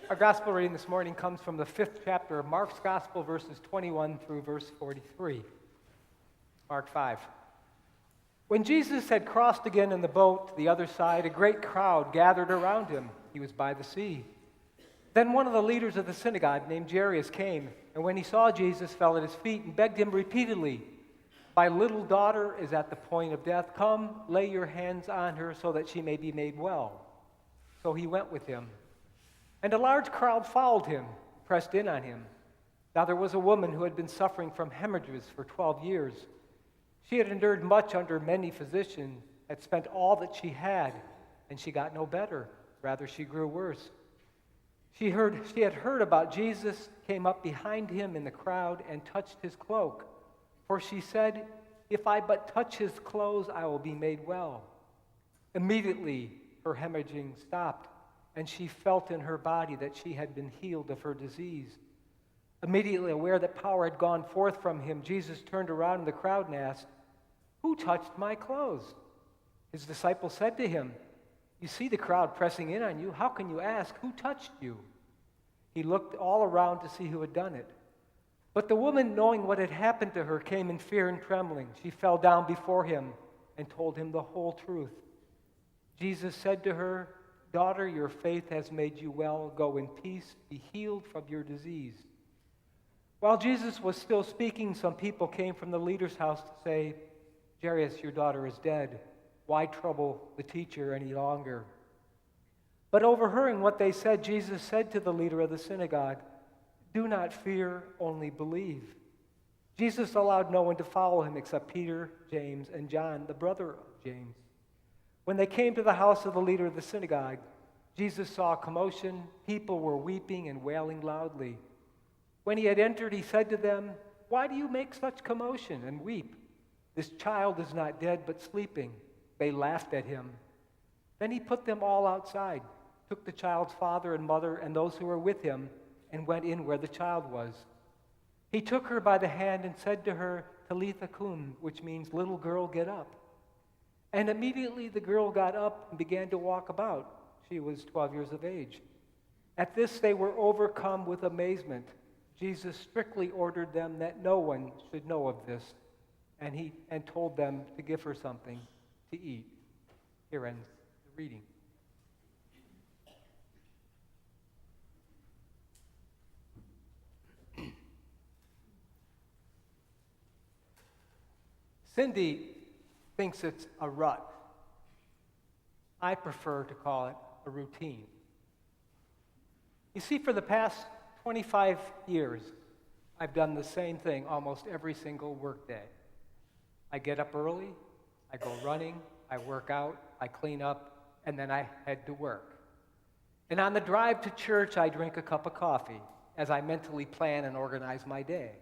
Our gospel reading this morning comes from the 5th chapter of Mark's Gospel, verses 21 through verse 43. Mark 5. When Jesus had crossed again in the boat to the other side, a great crowd gathered around him. He was by the sea. Then one of the leaders of the synagogue, named Jairus, came, and when he saw Jesus, fell at his feet and begged him repeatedly, "My little daughter is at the point of death. Come, lay your hands on her so that she may be made well." So he went with him. And a large crowd followed him, pressed in on him. Now there was a woman who had been suffering from hemorrhages for 12 years. She had endured much under many physicians, had spent all that she had, and she got no better. Rather, she grew worse. She had heard about Jesus, came up behind him in the crowd, and touched his cloak. For she said, "If I but touch his clothes, I will be made well." Immediately, her hemorrhaging stopped, and she felt in her body that she had been healed of her disease. Immediately aware that power had gone forth from him, Jesus turned around in the crowd and asked, "Who touched my clothes?" His disciples said to him, "You see the crowd pressing in on you. How can you ask, 'Who touched you?'" He looked all around to see who had done it. But the woman, knowing what had happened to her, came in fear and trembling. She fell down before him and told him the whole truth. Jesus said to her, "Daughter, your faith has made you well. Go in peace, be healed from your disease." While Jesus was still speaking, some people came from the leader's house to say, "Jairus, your daughter is dead. Why trouble the teacher any longer?" But overhearing what they said, Jesus said to the leader of the synagogue, "Do not fear, only believe." Jesus allowed no one to follow him except Peter, James, and John, the brother of James. When they came to the house of the leader of the synagogue, Jesus saw a commotion. People were weeping and wailing loudly. When he had entered, he said to them, "Why do you make such commotion and weep? This child is not dead, but sleeping." They laughed at him. Then he put them all outside, took the child's father and mother and those who were with him, and went in where the child was. He took her by the hand and said to her, "Talitha kum," which means, "Little girl, get up." And immediately the girl got up and began to walk about. She was 12 years of age. At this they were overcome with amazement. Jesus strictly ordered them that no one should know of this, and told them to give her something to eat. Here ends the reading. Cindy thinks it's a rut. I prefer to call it a routine. You see, for the past 25 years, I've done the same thing almost every single workday. I get up early, I go running, I work out, I clean up, and then I head to work. And on the drive to church, I drink a cup of coffee as I mentally plan and organize my day.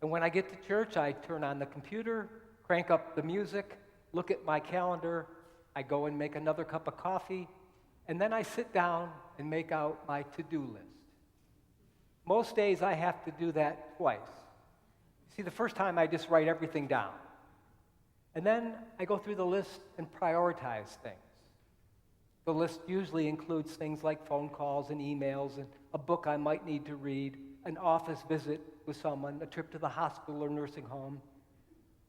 And when I get to church, I turn on the computer, crank up the music, look at my calendar, I go and make another cup of coffee, and then I sit down and make out my to-do list. Most days I have to do that twice. See, the first time I just write everything down. And then I go through the list and prioritize things. The list usually includes things like phone calls and emails and a book I might need to read, an office visit with someone, a trip to the hospital or nursing home.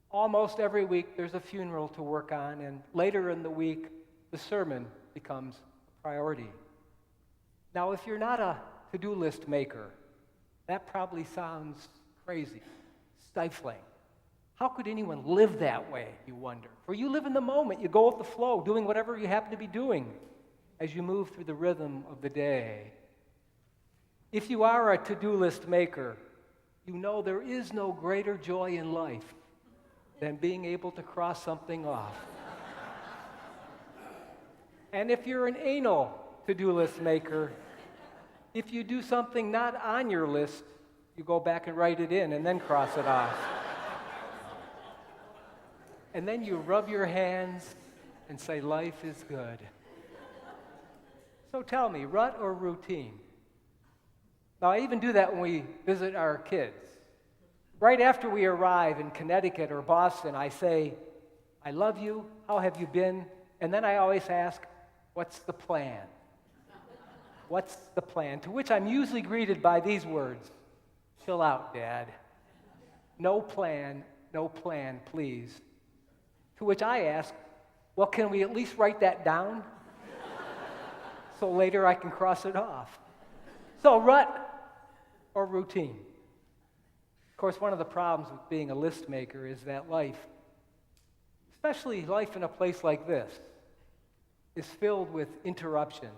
Almost every week there's a funeral to work on, and later in the week the sermon becomes a priority. Now, if you're not a to-do list maker, that probably sounds crazy, stifling. How could anyone live that way, you wonder? For you live in the moment, you go with the flow, doing whatever you happen to be doing as you move through the rhythm of the day. If you are a to-do list maker, you know there is no greater joy in life than being able to cross something off. And if you're an anal to-do list maker, if you do something not on your list, you go back and write it in and then cross it off. And then you rub your hands and say, "Life is good." So tell me, rut or routine? Now, I even do that when we visit our kids. Right after we arrive in Connecticut or Boston, I say, "I love you, how have you been?" And then I always ask, "What's the plan?" What's the plan? To which I'm usually greeted by these words: chill out, Dad. No plan, please. To which I ask, well, can we at least write that down? So later I can cross it off. So rut or routine? Of course, one of the problems with being a list maker is that life, especially life in a place like this, is filled with interruptions.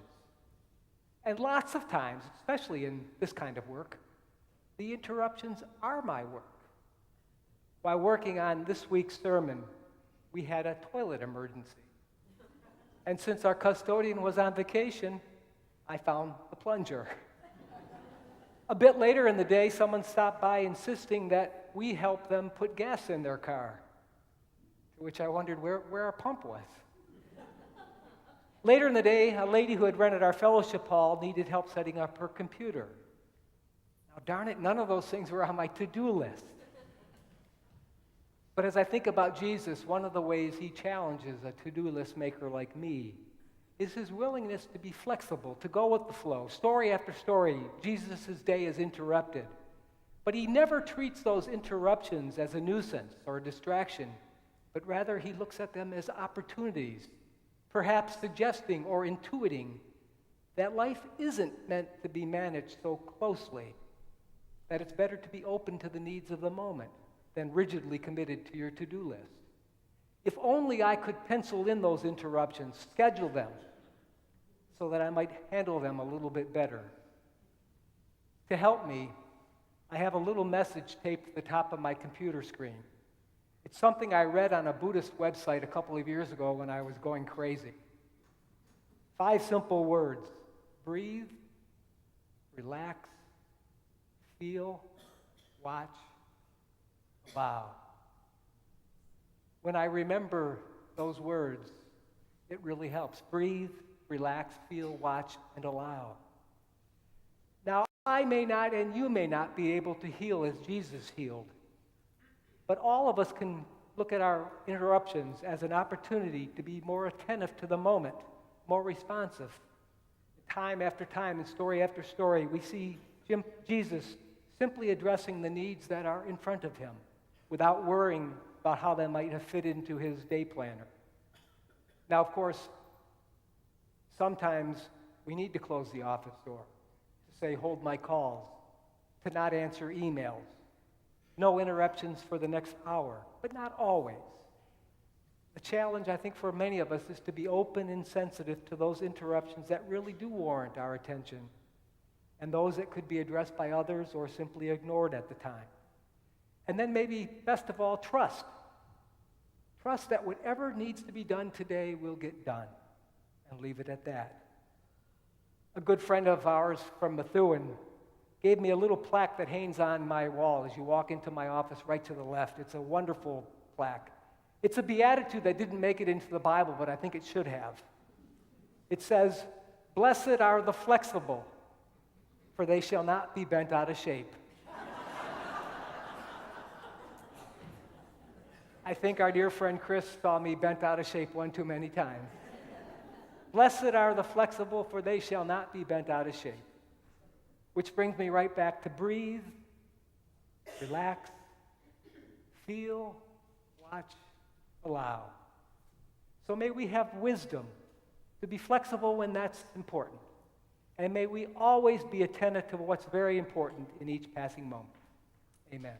And lots of times, especially in this kind of work, the interruptions are my work. While working on this week's sermon, we had a toilet emergency. And since our custodian was on vacation, I found the plunger. A bit later in the day, someone stopped by insisting that we help them put gas in their car, to which I wondered where our pump was. Later in the day, a lady who had rented our fellowship hall needed help setting up her computer. Now, darn it, none of those things were on my to-do list. But as I think about Jesus, one of the ways he challenges a to-do list maker like me is his willingness to be flexible, to go with the flow. Story after story, Jesus' day is interrupted. But he never treats those interruptions as a nuisance or a distraction, but rather he looks at them as opportunities, perhaps suggesting or intuiting that life isn't meant to be managed so closely, that it's better to be open to the needs of the moment than rigidly committed to your to-do list. If only I could pencil in those interruptions, schedule them, so that I might handle them a little bit better. To help me, I have a little message taped at the top of my computer screen. It's something I read on a Buddhist website a couple of years ago when I was going crazy. 5 simple words: breathe, relax, feel, watch, allow. When I remember those words, it really helps. Breathe, relax, feel, watch, and allow. Now, I may not and you may not be able to heal as Jesus healed, but all of us can look at our interruptions as an opportunity to be more attentive to the moment, more responsive. Time after time and story after story, we see Jesus simply addressing the needs that are in front of him without worrying about how they might have fit into his day planner. Now, of course, sometimes we need to close the office door, to say, hold my calls, to not answer emails, no interruptions for the next hour, but not always. The challenge, I think, for many of us is to be open and sensitive to those interruptions that really do warrant our attention, and those that could be addressed by others or simply ignored at the time. And then maybe, best of all, trust. Trust that whatever needs to be done today will get done, and leave it at that. A good friend of ours from Methuen gave me a little plaque that hangs on my wall as you walk into my office right to the left. It's a wonderful plaque. It's a beatitude that didn't make it into the Bible, but I think it should have. It says, "Blessed are the flexible, for they shall not be bent out of shape." I think our dear friend Chris saw me bent out of shape one too many times. Blessed are the flexible, for they shall not be bent out of shape. Which brings me right back to breathe, relax, feel, watch, allow. So may we have wisdom to be flexible when that's important. And may we always be attentive to what's very important in each passing moment. Amen.